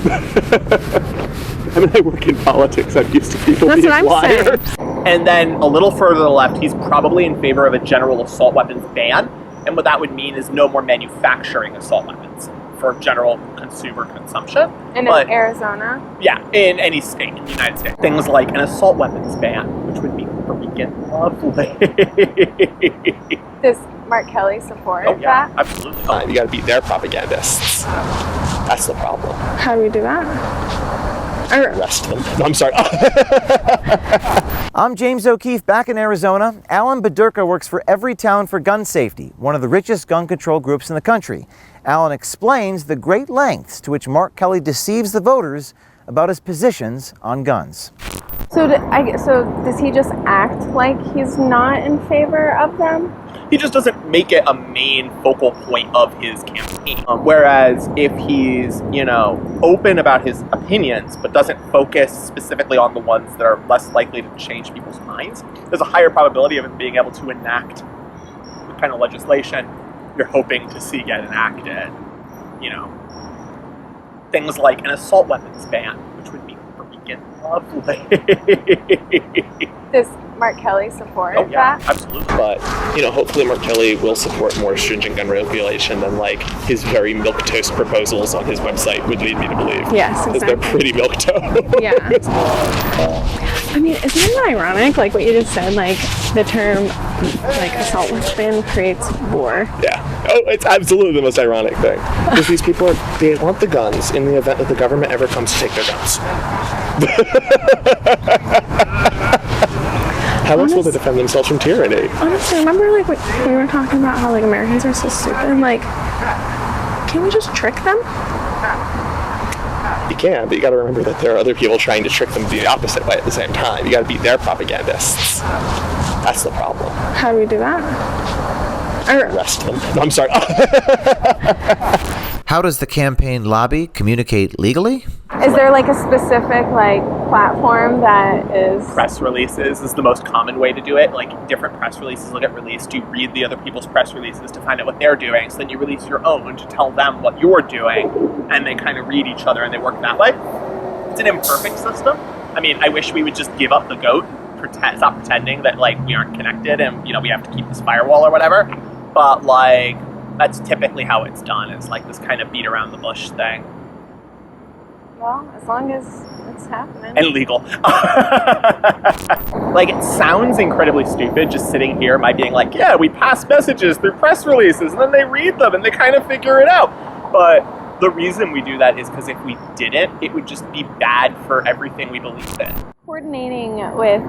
I mean, I work in politics. I'm used to people being liars. And then a little further to the left, he's probably in favor of a general assault weapons ban. And what that would mean is no more manufacturing assault weapons for general consumer consumption. In Arizona? Yeah, in any state in the United States. Things like an assault weapons ban, which would be freaking lovely. Does Mark Kelly support that? Absolutely. You gotta beat their propagandists. That's the problem. How do we do that? Arrest them. No, I'm sorry. I'm James O'Keefe back in Arizona. Alan Badurka works for Everytown for Gun Safety, one of the richest gun control groups in the country. Alan explains the great lengths to which Mark Kelly deceives the voters about his positions on guns. So does he just act like he's not in favor of them? He just doesn't make it a main focal point of his campaign. Whereas if he's, open about his opinions, but doesn't focus specifically on the ones that are less likely to change people's minds, there's a higher probability of him being able to enact the kind of legislation you're hoping to see get enacted. Things like an assault weapons ban, which would be freaking lovely. Does Mark Kelly support that? that? Absolutely. But, hopefully Mark Kelly will support more stringent gun regulation than, his very milquetoast proposals on his website would lead me to believe. Yes, exactly. Because they're pretty milquetoast. Yeah. I mean, isn't it ironic, what you just said, the term, assault weapon creates war? Yeah. Oh, it's absolutely the most ironic thing. Because these people they want the guns in the event that the government ever comes to take their guns. How else will they defend themselves from tyranny? Honestly, remember when we were talking about how Americans are so stupid? Can we just trick them? You can, but you got to remember that there are other people trying to trick them the opposite way at the same time. You got to beat their propagandists. That's the problem. How do we do that? Arrest them. No, I'm sorry. How does the campaign lobby communicate legally? Is there a specific platform that is... Press releases is the most common way to do it. Different press releases will get released. You read the other people's press releases to find out what they're doing. So then you release your own to tell them what you're doing. And they kind of read each other and they work that way. It's an imperfect system. I mean, I wish we would just give up the goat. Stop pretending that we aren't connected and, we have to keep this firewall or whatever. But that's typically how it's done. It's this kind of beat around the bush thing. Well, as long as it's happening. And legal. It sounds incredibly stupid just sitting here, my being yeah, we pass messages through press releases, and then they read them, and they kind of figure it out. But the reason we do that is because if we didn't, it would just be bad for everything we believe in. Coordinating with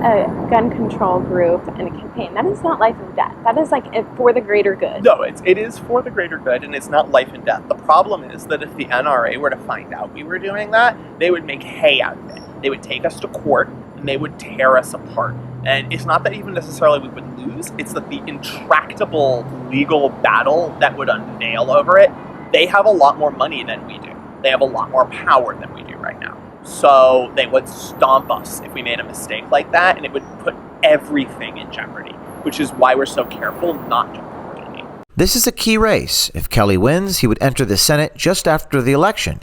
a gun control group in a campaign, that is not life and death. That is for the greater good. No, it is for the greater good, and it's not life and death. The problem is that if the NRA were to find out we were doing that, they would make hay out of it. They would take us to court, and they would tear us apart. And it's not that even necessarily we would lose, it's that the intractable legal battle that would unveil over it, they have a lot more money than we do. They have a lot more power than we do right now. So they would stomp us if we made a mistake like that, and it would put everything in jeopardy, which is why we're so careful not to coordinate. This is a key race. If Kelly wins, he would enter the Senate just after the election,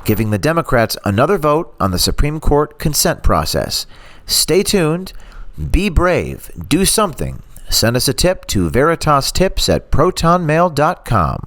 giving the Democrats another vote on the Supreme Court consent process. Stay tuned. Be brave. Do something. Send us a tip to veritastips@protonmail.com.